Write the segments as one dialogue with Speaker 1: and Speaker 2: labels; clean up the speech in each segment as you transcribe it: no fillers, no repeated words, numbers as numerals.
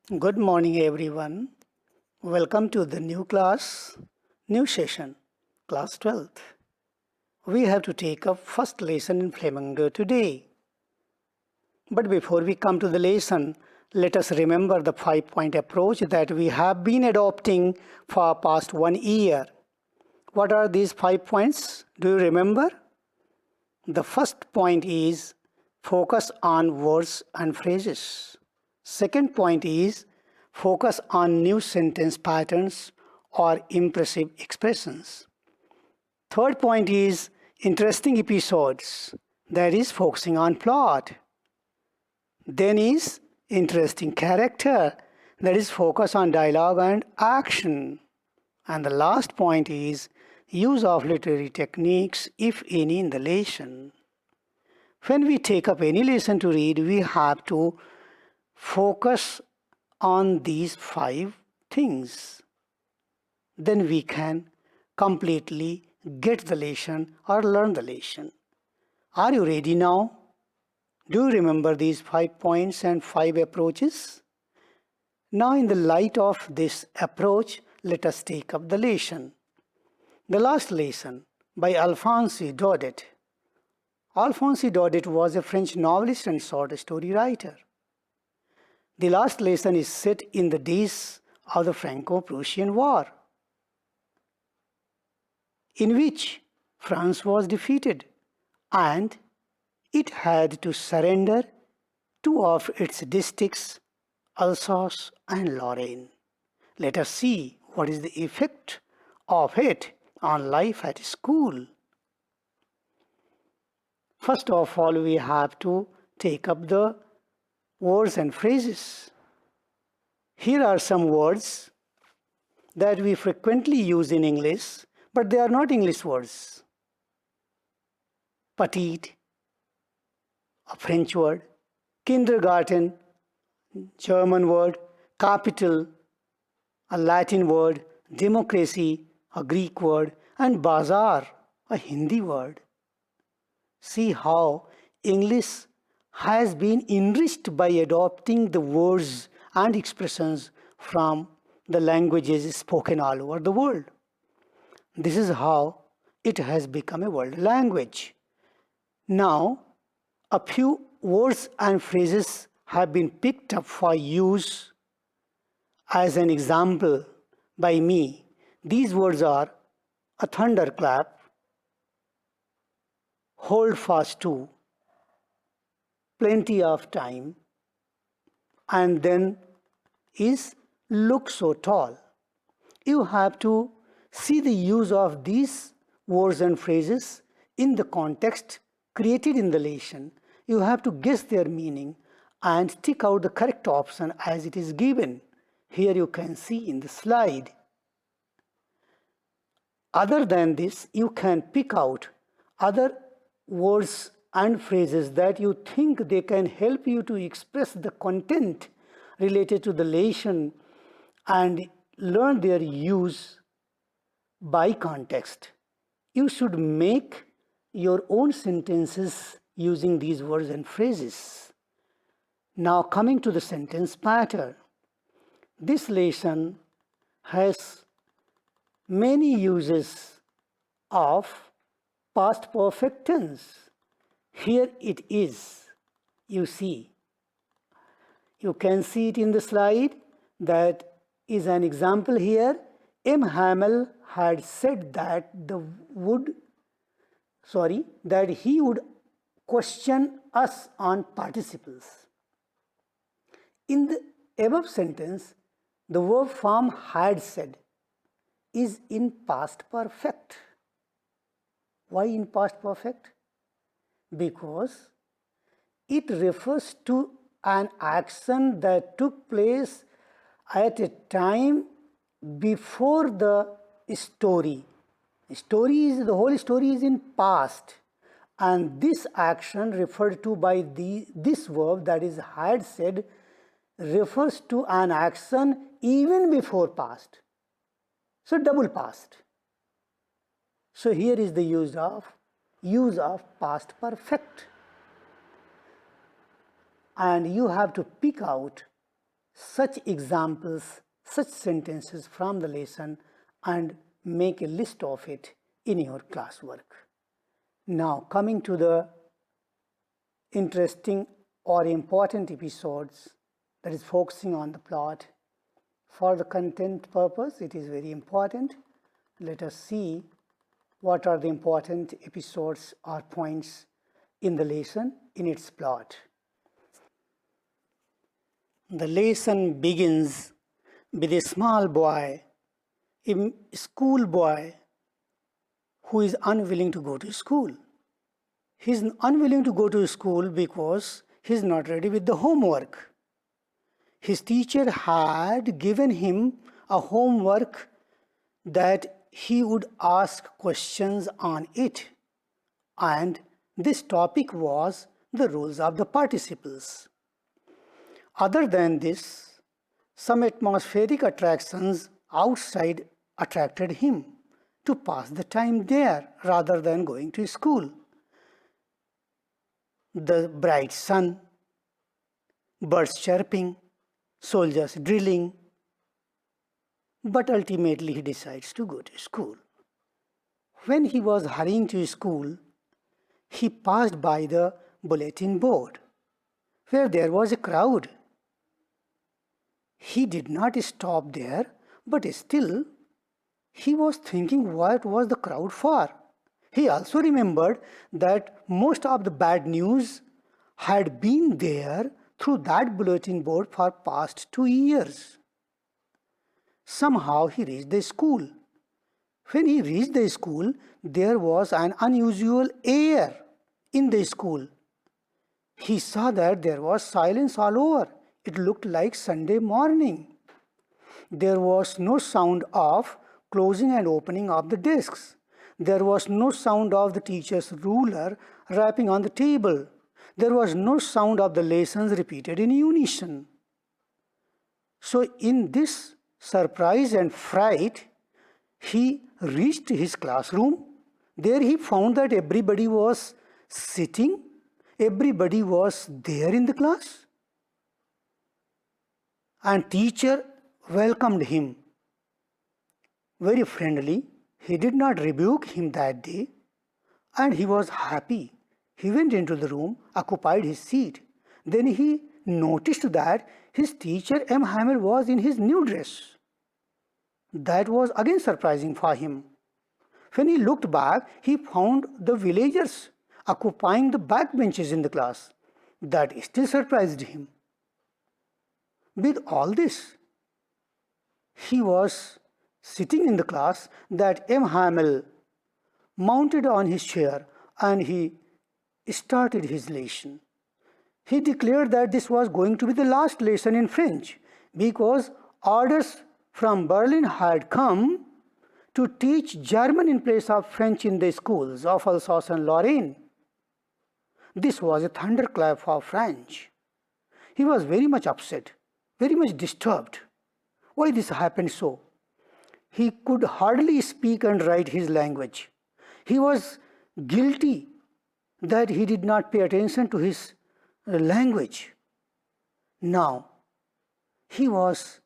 Speaker 1: Good morning, everyone. Welcome to the new class, new session, class 12th. We have to take up first lesson in Flamingo today. But before we come to the lesson, let us remember the 5-point approach that we have been adopting for past 1 year. What are these 5 points? Do you remember? The first point is focus on words and phrases. Second point is focus on new sentence patterns or impressive expressions. Third point is interesting episodes, that is focusing on plot. Then is interesting character, that is focus on dialogue and action. And the last point is use of literary techniques, if any, in the lesson. When we take up any lesson to read, we have to focus on these 5 things. Then we can completely get the lesson or learn the lesson. Are you ready now? Do you remember these 5 points and 5 approaches? Now, in the light of this approach, let us take up the lesson. The last lesson by Alphonse Daudet. Alphonse Daudet was a French novelist and short story writer. The last lesson is set in the days of the Franco-Prussian War, in which France was defeated and it had to surrender 2 of its districts, Alsace and Lorraine. Let us see what is the effect of it on life at school. First of all, we have to take up the words and phrases. Here are some words that we frequently use in English, but they are not English words. Petite, a French word. Kindergarten, German word. Capital, a Latin word. Democracy, a Greek word. And bazaar, a Hindi word. See how English has been enriched by adopting the words and expressions from the languages spoken all over the world. This is how it has become a world language. Now, a few words and phrases have been picked up for use as an example by me. These words are a thunderclap, hold fast to, plenty of time, and then is look so tall. You have to see the use of these words and phrases in the context created in the lesson. You have to guess their meaning and tick out the correct option as it is given. Here you can see in the slide. Other than this, you can pick out other words and phrases that you think they can help you to express the content related to the lesson and learn their use by context. You should make your own sentences using these words and phrases. Now, coming to the sentence pattern. This lesson has many uses of past perfect tense. Here it is, you see. You can see it in the slide. That is an example here. M. Hamel had said that he would question us on participles. In the above sentence, the verb form had said is in past perfect. Why in past perfect? Because it refers to an action that took place at a time before the story. The whole story is in past, and this action referred to by this verb, that is had said, refers to an action even before past. So double past. So here is the use of past perfect. And you have to pick out such examples, such sentences from the lesson and make a list of it in your classwork. Now coming to the interesting or important episodes, that is focusing on the plot. For the content purpose, it is very important. Let us see what are the important episodes or points in the lesson in its plot. The lesson begins with a small boy, a schoolboy who is unwilling to go to school. He is unwilling to go to school because he is not ready with the homework. His teacher had given him a homework that he would ask questions on it, and this topic was the rules of the participles. Other than this, some atmospheric attractions outside attracted him to pass the time there rather than going to school. The bright sun, birds chirping, soldiers drilling, but ultimately he decides to go to school. When he was hurrying to school, he passed by the bulletin board where there was a crowd. He did not stop there, but still he was thinking what was the crowd for. He also remembered that most of the bad news had been there through that bulletin board for past 2 years. Somehow he reached the school. When he reached the school, there was an unusual air in the school. He saw that there was silence all over. It looked like Sunday morning. There was no sound of closing and opening of the desks. There was no sound of the teacher's ruler rapping on the table. There was no sound of the lessons repeated in unison. So in this surprise and fright, he reached his classroom. There he found that everybody was sitting. Everybody was there in the class. And teacher welcomed him very friendly. He did not rebuke him that day, and he was happy. He went into the room, occupied his seat. Then he noticed that his teacher M. Hamel was in his new dress. That was again surprising for him. When he looked back, he found the villagers occupying the back benches in the class. That still surprised him. With all this, he was sitting in the class that M. Hamel mounted on his chair and he started his lesson. He declared that this was going to be the last lesson in French because orders from Berlin had come to teach German in place of French in the schools of Alsace and Lorraine. This was a thunderclap for French. He was very much upset, very much disturbed. Why this happened so? He could hardly speak and write his language. He was guilty that he did not pay attention to his language. Now, he was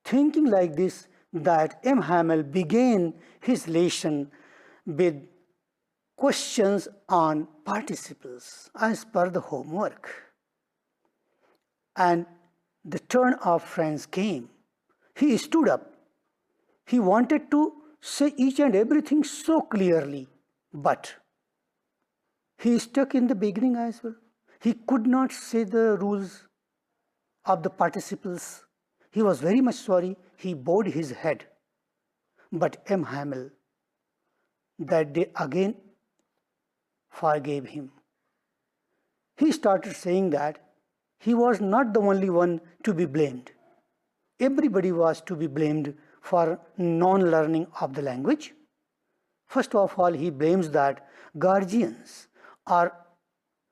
Speaker 1: thinking like this that M. Hamel began his lesson with questions on participles as per the homework. And the turn of Franz came. He stood up. He wanted to say each and everything so clearly, but he stuck in the beginning as well. He could not say the rules of the participles. He was very much sorry. He bowed his head. But M. Hamel that day again forgave him. He started saying that he was not the only one to be blamed. Everybody was to be blamed for non-learning of the language. First of all, he blames that guardians are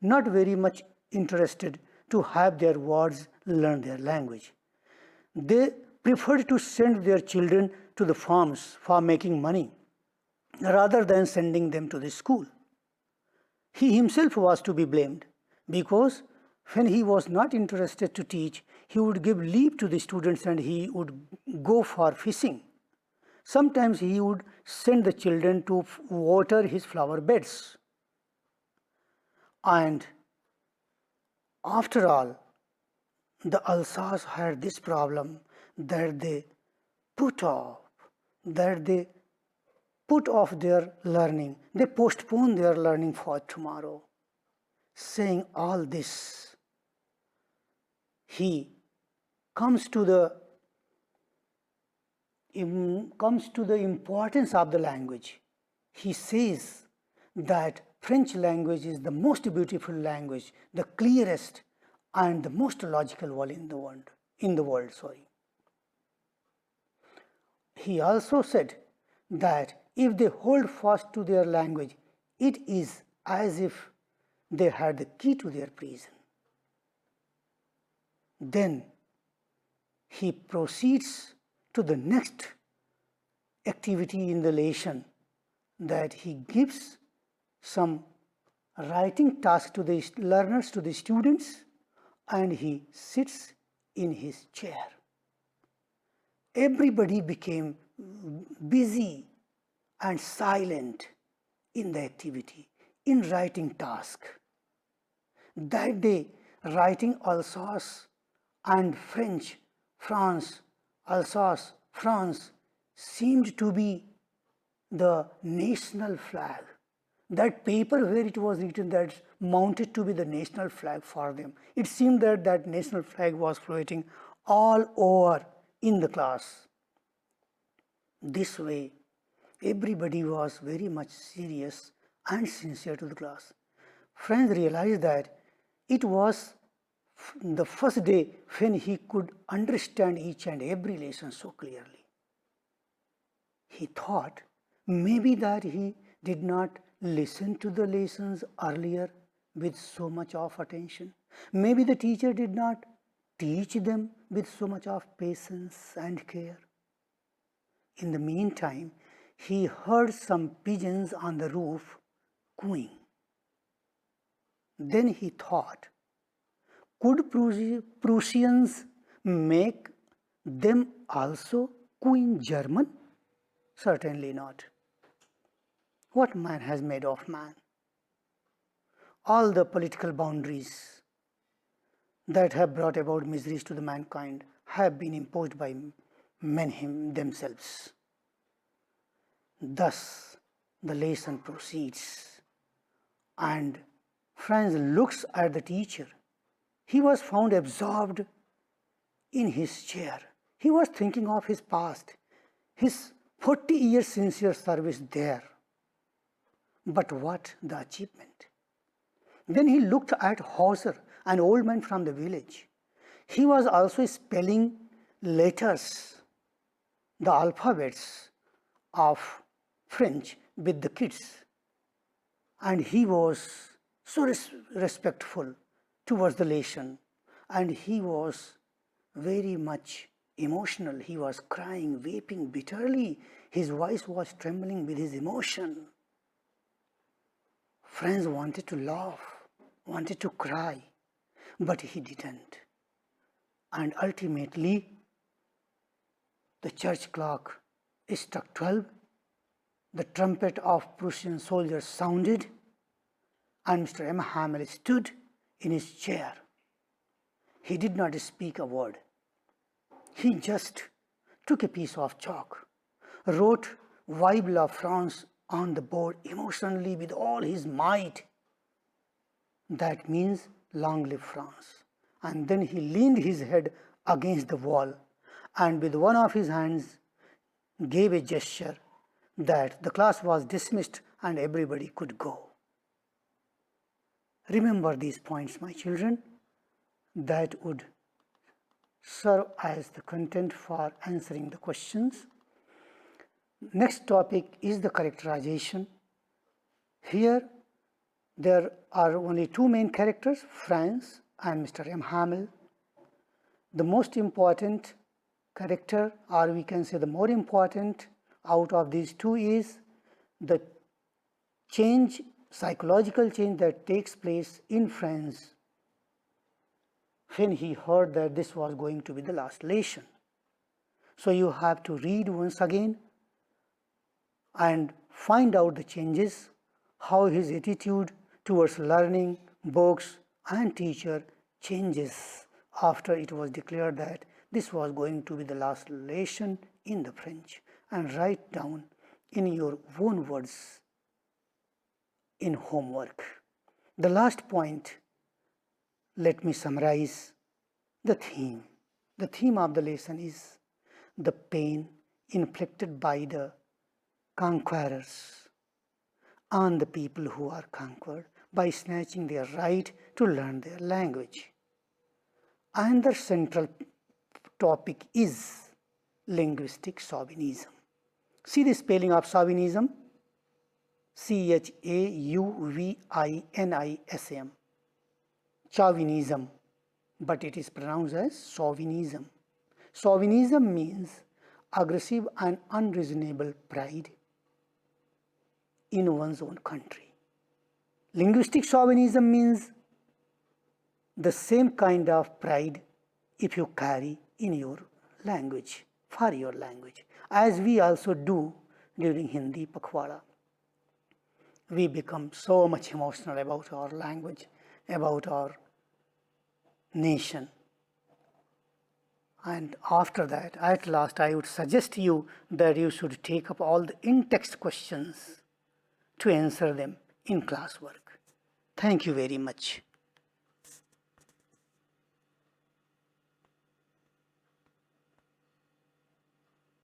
Speaker 1: not very much interested to have their wards learn their language. They preferred to send their children to the farms for making money rather than sending them to the school. He himself was to be blamed because when he was not interested to teach, he would give leave to the students and he would go for fishing. Sometimes he would send the children to water his flower beds. And after all, the Alsace had this problem that they put off their learning. They postpone their learning for tomorrow. Saying all this, he comes to the importance of the language. He says that French language is the most beautiful language, the clearest and the most logical one in the world. He also said that if they hold fast to their language, it is as if they had the key to their prison. Then he proceeds to the next activity in the lesson, that he gives some writing task to the learners, to the students, and he sits in his chair. Everybody became busy and silent in the activity, in writing task. That day, writing Alsace and French, Alsace, France seemed to be the national flag. That paper where it was written, that mounted to be the national flag for them. It seemed that that national flag was floating all over in the class. This way, everybody was very much serious and sincere to the class. Friends realized that it was the first day when he could understand each and every lesson so clearly. He thought maybe that he did not listen to the lessons earlier with so much of attention. Maybe the teacher did not teach them with so much of patience and care. In the meantime, he heard some pigeons on the roof cooing. Then he thought, could Prussians make them also coo in German? Certainly not. What man has made of man? All the political boundaries that have brought about miseries to the mankind have been imposed by men themselves. Thus, the lesson proceeds, and Franz looks at the teacher. He was found absorbed in his chair. He was thinking of his past, his 40 years sincere service there. But what the achievement? Then he looked at Hauser, an old man from the village. He was also spelling letters, the alphabets of French with the kids. And he was so respectful towards the lesson, and he was very much emotional. He was crying, weeping bitterly. His voice was trembling with his emotion. Franz wanted to laugh, wanted to cry, but he didn't. And ultimately, the church clock struck 12. The trumpet of Prussian soldiers sounded, and Mr. M. Hamel stood in his chair. He did not speak a word. He just took a piece of chalk, wrote Vive la France on the board emotionally with all his might. That means long live France. And then he leaned his head against the wall and with one of his hands gave a gesture that the class was dismissed and everybody could go. Remember these points, my children. That would serve as the content for answering the questions. Next topic is the characterization. Here there are only two main characters, Franz and Mr. M. Hamel. The most important character, or we can say the more important out of these two, is the change, psychological change that takes place in Franz when he heard that this was going to be the last lesson. So you have to read once again and find out the changes, how his attitude towards learning, books and teacher changes after it was declared that this was going to be the last lesson in the French, and write down in your own words in homework. The last point, let me summarize the theme. The theme of the lesson is the pain inflicted by the conquerors on the people who are conquered by snatching their right to learn their language. Another central topic is linguistic chauvinism. See the spelling of chauvinism? Chauvinism. Chauvinism, but it is pronounced as chauvinism. Chauvinism means aggressive and unreasonable pride in one's own country. Linguistic chauvinism means the same kind of pride if you carry in your language, for your language, as we also do during Hindi Pakhwada. We become so much emotional about our language, about our nation. And after that, at last, I would suggest you that you should take up all the in-text questions to answer them in classwork. Thank you very much.